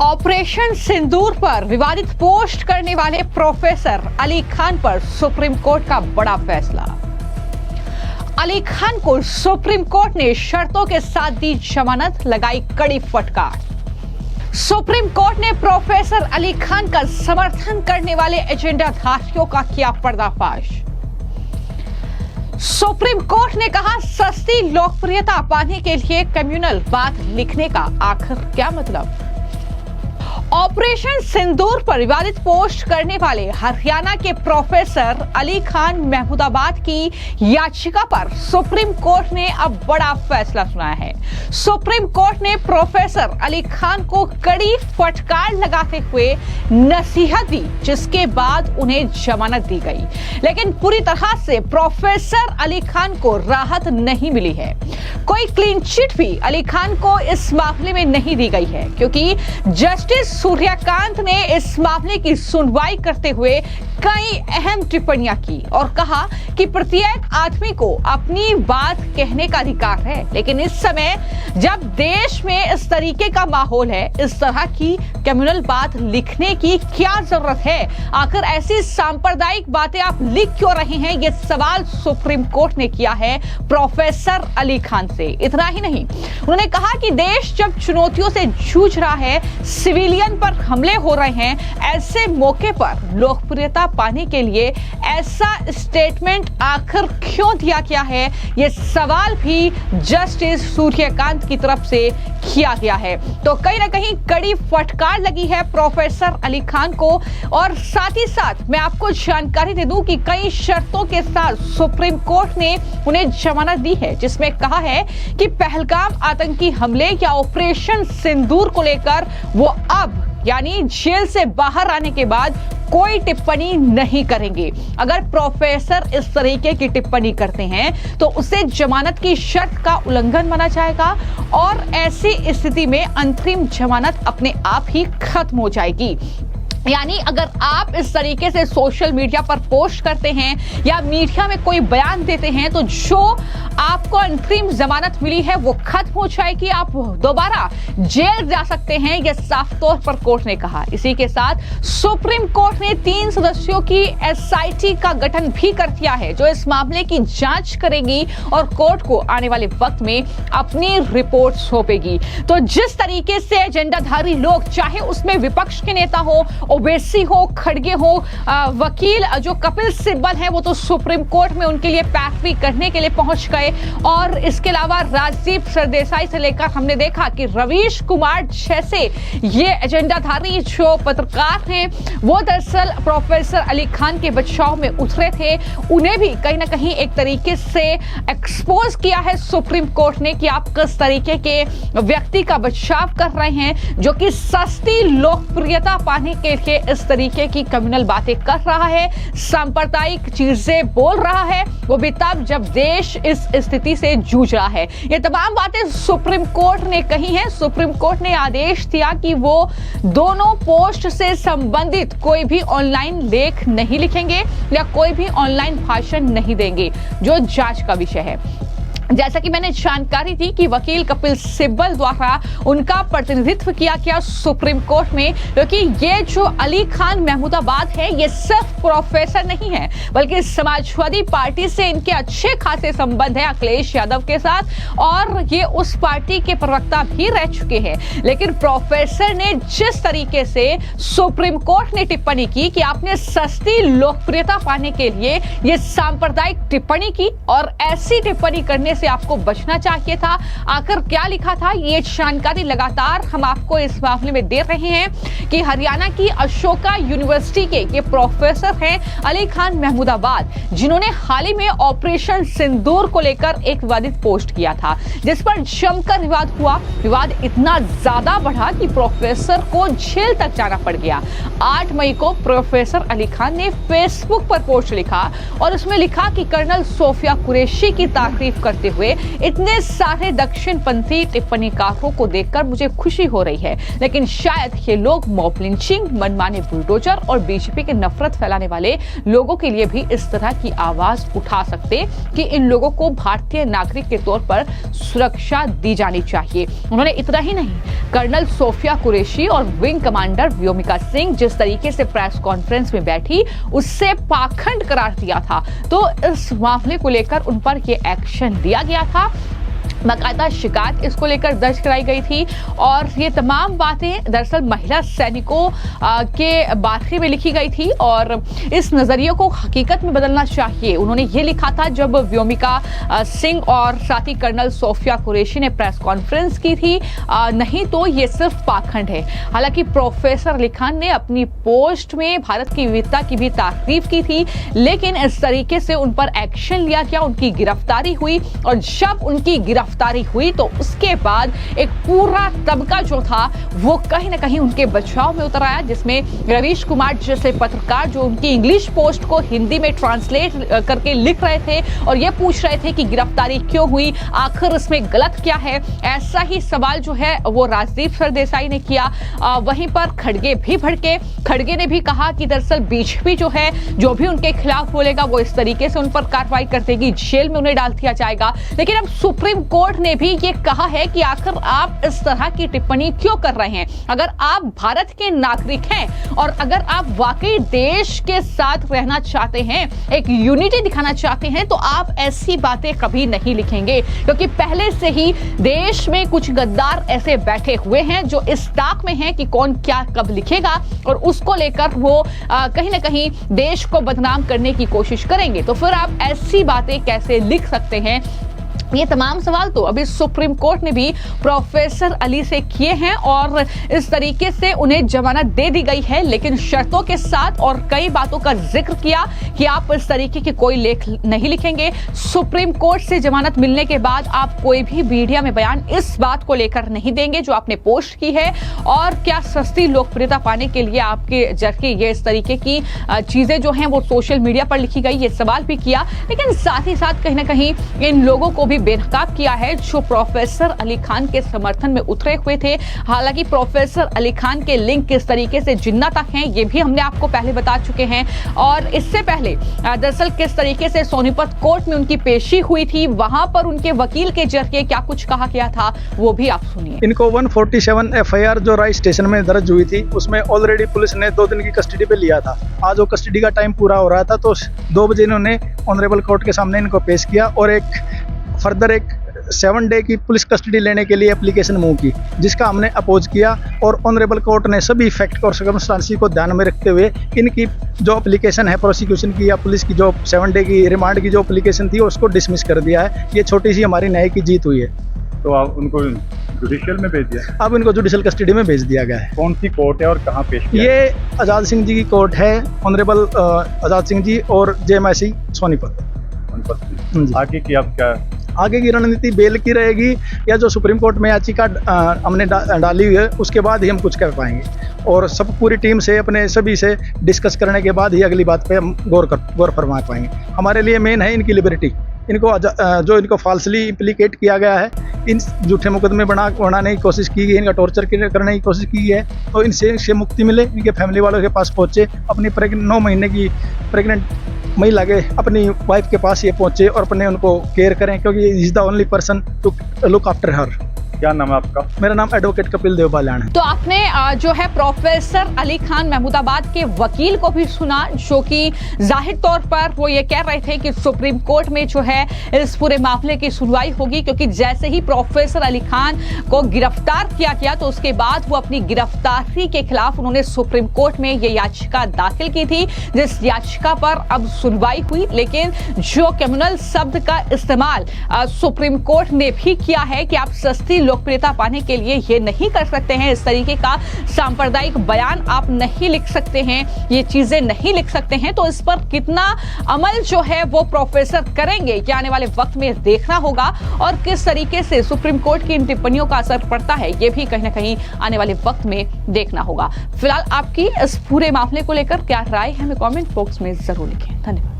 Operation सिंदूर पर विवादित post करने वाले प्रोफेसर अली खान पर सुप्रीम कोर्ट का बड़ा फैसला। अली खान को सुप्रीम कोर्ट ने शर्तों के साथ दी जमानत, लगाई कड़ी फटकार। सुप्रीम कोर्ट ने प्रोफेसर अली खान का समर्थन करने वाले एजेंडाधारियों का किया पर्दाफाश। सुप्रीम कोर्ट ने कहा, सस्ती लोकप्रियता पाने के लिए कम्युनल बात लिखने का आखिर क्या मतलब। ऑपरेशन सिंदूर पर विवादित पोस्ट करने वाले हरियाणा के प्रोफेसर अली खान महमूदाबाद की याचिका पर सुप्रीम कोर्ट ने अब बड़ा फैसला सुनाया है। सुप्रीम कोर्ट ने प्रोफेसर अली खान को कड़ी फटकार लगाते हुए नसीहत दी, जिसके बाद उन्हें जमानत दी गई। लेकिन पूरी तरह से प्रोफेसर अली खान को राहत नहीं मिली है। कोई क्लीन चिट भी अली खान को इस मामले में नहीं दी गई है, क्योंकि जस्टिस सूर्यकांत ने इस मामले की सुनवाई करते हुए कई अहम टिप्पणियां की और कहा कि प्रत्येक आदमी को अपनी बात कहने का अधिकार है, लेकिन इस समय जब देश में इस तरीके का माहौल है, इस तरह की कम्युनल बात लिखने की क्या जरूरत है। आखिर ऐसी सांप्रदायिक बातें आप लिख क्यों रहे हैं, ये सवाल सुप्रीम कोर्ट ने किया है प्रोफेसर अली खान से। इतना ही नहीं, उन्होंने कहा कि देश जब चुनौतियों से जूझ रहा है, सिविलियन पर हमले हो रहे हैं, ऐसे मौके पर लोकप्रियता पाने के लिए ऐसा स्टेटमेंट आखिर क्यों दिया गया है, यह सवाल भी जस्टिस सूर्यकांत की तरफ से किया गया है। तो कहीं ना कहीं कड़ी फटकार लगी है प्रोफेसर अली खान को। और साथ ही साथ मैं आपको जानकारी दे दूं कि कई शर्तों के साथ सुप्रीम कोर्ट ने उन्हें जमानत दी है, जिसमें कहा है कि पहलगाम आतंकी हमले या ऑपरेशन सिंदूर को लेकर वो अब यानी जेल से बाहर आने के बाद कोई टिप्पणी नहीं करेंगे। अगर प्रोफेसर इस तरीके की टिप्पणी करते हैं तो उसे जमानत की शर्त का उल्लंघन माना जाएगा और ऐसी स्थिति में अंतरिम जमानत अपने आप ही खत्म हो जाएगी। यानी अगर आप इस तरीके से सोशल मीडिया पर पोस्ट करते हैं या मीडिया में कोई बयान देते हैं, तो जो आपको अंतरिम जमानत मिली है वो खत्म हो जाएगी, आप दोबारा जेल जा सकते हैं, यह साफ तौर पर कोर्ट ने कहा। इसी के साथ सुप्रीम कोर्ट ने 3 सदस्यों की एसआईटी का गठन भी कर दिया है, जो इस मामले की जांच करेगी और कोर्ट को आने वाले वक्त में अपनी रिपोर्ट सौंपेगी। तो जिस तरीके से एजेंडाधारी लोग, चाहे उसमें विपक्ष के नेता हो, ओवैसी हो, खड़गे हो, वकील जो कपिल सिब्बल हैं, वो तो सुप्रीम कोर्ट में उनके लिए पैरवी करने के लिए पहुंच गए। और इसके अलावा राजदीप सरदेसाई से लेकर हमने देखा कि रवीश कुमार जैसे ये एजेंडाधारी जो पत्रकार हैं, वो दरअसल प्रोफेसर अली खान के बचाव में उतरे थे। उन्हें भी कहीं ना कहीं एक तरीके से एक्सपोज किया है सुप्रीम कोर्ट ने कि आप किस तरीके के व्यक्ति का बचाव कर रहे हैं, जो कि सस्ती लोकप्रियता पाने के लिए इस तरीके की कम्युनल बातें कर रहा है, सांप्रदायिक चीजें बोल रहा है, वो भी तब जब देश इस स्थिति से जूझ रहा है। ये तमाम बातें सुप्रीम कोर्ट ने कही हैं। सुप्रीम कोर्ट ने आदेश दिया कि वो दोनों पोस्ट से संबंधित कोई भी ऑनलाइन लेख नहीं लिखेंगे या कोई भी ऑनलाइन भाषण नहीं देंगे, जो जांच का विषय है। जैसा कि मैंने जानकारी दी कि वकील कपिल सिब्बल द्वारा उनका प्रतिनिधित्व किया गया सुप्रीम कोर्ट में, क्योंकि ये जो अली खान महमूदाबाद है, ये सिर्फ प्रोफेसर नहीं है, बल्कि समाजवादी पार्टी से इनके अच्छे खासे संबंध है अखिलेश यादव के साथ, और ये उस पार्टी के प्रवक्ता भी रह चुके हैं। लेकिन प्रोफेसर ने जिस तरीके से सुप्रीम कोर्ट ने टिप्पणी की कि आपने सस्ती लोकप्रियता पाने के लिए ये सांप्रदायिक टिप्पणी की और ऐसी टिप्पणी करने से आपको बचना चाहिए था। आखिर क्या लिखा था, ये जानकारी लगातार हम आपको इस मामले में दे रहे हैं कि हरियाणा की अशोका यूनिवर्सिटी के ये प्रोफेसर हैं अली खान महमूदाबाद, जिन्होंने हाल ही में ऑपरेशन सिंदूर को लेकर एक विवादित पोस्ट किया था, जिस पर जमकर विवाद हुआ। विवाद इतना ज्यादा बढ़ा कि प्रोफेसर को जेल तक जाना पड़ गया। 8 मई को प्रोफेसर अली खान ने फेसबुक पर पोस्ट लिखा और उसमें लिखा कि कर्नल सोफिया कुरैशी की तारीफ करते करते हुए इतने सारे दक्षिणपंथी टिप्पणीकारों को देखकर मुझे खुशी हो रही है, लेकिन शायद ये लोग मॉब लिंचिंग, मनमाने बुलडोजर और बीजेपी के नफरत फैलाने वाले लोगों के लिए भी इस तरह की आवाज उठा सकते कि इन लोगों को भारतीय नागरिक के तौर पर सुरक्षा दी जानी चाहिए। उन्होंने इतना ही नहीं, कर्नल सोफिया कुरैशी और विंग कमांडर व्योमिका सिंह जिस तरीके से प्रेस कॉन्फ्रेंस में बैठी उससे पाखंड करार दिया था, तो इस मामले को लेकर उन पर यह एक्शन लिया गया था। बाकायदा शिकायत इसको लेकर दर्ज कराई गई थी और ये तमाम बातें दरअसल महिला सैनिकों के बारे में लिखी गई थी और इस नजरिए को हकीकत में बदलना चाहिए। उन्होंने ये लिखा था जब व्योमिका सिंह और साथ ही कर्नल सोफिया कुरैशी ने प्रेस कॉन्फ्रेंस की थी, नहीं तो ये सिर्फ पाखंड है। हालांकि प्रोफेसर अली खान ने अपनी पोस्ट में भारत की विविधता की भी तारीफ की थी, लेकिन इस तरीके से उन पर एक्शन लिया गया, उनकी गिरफ्तारी हुई और जब उनकी गिरफ्तारी हुई तो उसके बाद एक पूरा तबका जो था वो कहीं ना कहीं उनके बचाव में उतर आया, जिसमें रवीश कुमार जैसे पत्रकार जो उनकी इंग्लिश पोस्ट को हिंदी में ट्रांसलेट करके लिख रहे थे और ये पूछ रहे थे कि गिरफ्तारी क्यों हुई, आखिर इसमें गलत क्या है। ऐसा ही सवाल जो है वो राजदीप सरदेसाई ने किया। वहीं पर खड़गे भी भड़के। खड़गे ने भी कहा कि दरअसल बीजेपी जो है जो भी उनके खिलाफ बोलेगा वो इस तरीके से उन पर कार्रवाई कर देगी, जेल में उन्हें डाल दिया जाएगा। लेकिन अब सुप्रीम कोर्ट ने भी ये कहा है कि आखिर आप इस तरह की टिप्पणी क्यों कर रहे हैं। अगर आप भारत के नागरिक हैं और अगर आप वाकई देश के साथ रहना चाहते हैं, एक यूनिटी दिखाना चाहते हैं, तो आप ऐसी बातें कभी नहीं लिखेंगे, क्योंकि पहले से ही देश में कुछ गद्दार ऐसे बैठे हुए हैं जो इस ताक में हैं कि कौन क्या कब लिखेगा और उसको लेकर वो कहीं ना कहीं देश को बदनाम करने की कोशिश करेंगे। तो फिर आप ऐसी बातें कैसे लिख सकते हैं? ये तमाम सवाल तो अभी सुप्रीम कोर्ट ने भी प्रोफेसर अली से किए हैं और इस तरीके से उन्हें जमानत दे दी गई है, लेकिन शर्तों के साथ, और कई बातों का जिक्र किया कि आप इस तरीके की कोई लेख नहीं लिखेंगे। सुप्रीम कोर्ट से जमानत मिलने के बाद आप कोई भी मीडिया में बयान इस बात को लेकर नहीं देंगे जो आपने पोस्ट की है, और क्या सस्ती लोकप्रियता पाने के लिए आपके जरिए ये इस तरीके की चीजें जो हैं वो सोशल मीडिया पर लिखी गई, ये सवाल भी किया। लेकिन साथ ही साथ कहीं ना कहीं इन लोगों को भी बेनकाब किया है जो प्रोफेसर अली खान के समर्थन में उतरे हुए थे। हालांकि प्रोफेसर अली खान के लिंक किस तरीके से जिन्ना तक हैं ये भी हमने आपको पहले बता चुके हैं, और इससे पहले दरअसल किस तरीके से सोनीपत कोर्ट में उनकी पेशी हुई थी, वहां पर उनके वकील के जरिए क्या कुछ कहा गया था वो भी आप सुनिए। इनको 147 FIR जो राय स्टेशन में दर्ज हुई थी उसमें ऑलरेडी पुलिस ने 2 दिन की कस्टडी पे लिया था। आज वो कस्टडी का टाइम पूरा हो रहा था तो 2 बजे इन्होंने ऑनरेबल कोर्ट के सामने इनको पेश किया और एक फर्दर एक 7 डे की पुलिस कस्टडी लेने के लिए एप्लीकेशन मूव की, जिसका हमने अपोज किया और ऑनरेबल कोर्ट ने सभी फैक्ट और सर्कमस्टांसेस को ध्यान में रखते हुए इनकी जो एप्लीकेशन है प्रोसिक्यूशन की या पुलिस की जो 7 डे की रिमांड की जो एप्लीकेशन थी उसको डिसमिस कर दिया है। ये छोटी सी हमारी न्याय की जीत हुई है। तो आप उनको जुडिशियल में भेज दिया? अब इनको जुडिशियल कस्टडी में भेज दिया गया है। कौन सी कोर्ट है और कहाँ पेश किया? ये आज़ाद सिंह जी की कोर्ट है, ऑनरेबल आज़ाद सिंह जी और JMIC सोनीपत। आगे की आप क्या आगे की रणनीति बेल की रहेगी या जो सुप्रीम कोर्ट में याचिका हमने डाली हुई है उसके बाद ही हम कुछ कर पाएंगे, और सब पूरी टीम से अपने सभी से डिस्कस करने के बाद ही अगली बात पे हम गौर फरमा पाएंगे। हमारे लिए मेन है इनकी लिबर्टी। इनको जो इनको फाल्सली इम्प्लीकेट किया गया है, इन झूठे मुकदमे बनाने की कोशिश की गई, इनका टॉर्चर करने की कोशिश की है, तो इनसे मुक्ति मिले, इनके फैमिली वालों के पास पहुँचे, अपनी 9 महीने की प्रेग्नेंट महिला के अपनी वाइफ के पास ये पहुँचे और अपने उनको केयर करें, क्योंकि is the only person to look after her. क्या नाम है आपका? मेरा नाम एडवोकेट कपिल देव बाल्याण है। तो आपने जो है प्रोफेसर अली खान महमूदाबाद के वकील को भी सुना, जो कि जाहिर तौर पर वो ये कह रहे थे कि सुप्रीम कोर्ट में जो है इस पूरे मामले की सुनवाई होगी, क्योंकि जैसे ही प्रोफेसर अली खान को गिरफ्तार किया गया तो उसके बाद वो अपनी गिरफ्तारी के खिलाफ उन्होंने सुप्रीम कोर्ट में ये याचिका दाखिल की थी, जिस याचिका पर अब सुनवाई हुई। लेकिन जो क्रिमिनल शब्द का इस्तेमाल सुप्रीम कोर्ट ने भी किया है कि आप सस्ती लोकप्रियता पाने के लिए ये नहीं कर सकते हैं, इस तरीके का सांप्रदायिक बयान आप नहीं लिख सकते हैं, ये चीजें नहीं लिख सकते हैं, तो इस पर कितना अमल जो है वो प्रोफेसर करेंगे ये आने वाले वक्त में देखना होगा, और किस तरीके से सुप्रीम कोर्ट की इन टिप्पणियों का असर पड़ता है ये भी कहीं ना कहीं आने वाले वक्त में देखना होगा। फिलहाल आपकी इस पूरे मामले को लेकर क्या राय है हमें कमेंट बॉक्स में जरूर लिखें। धन्यवाद।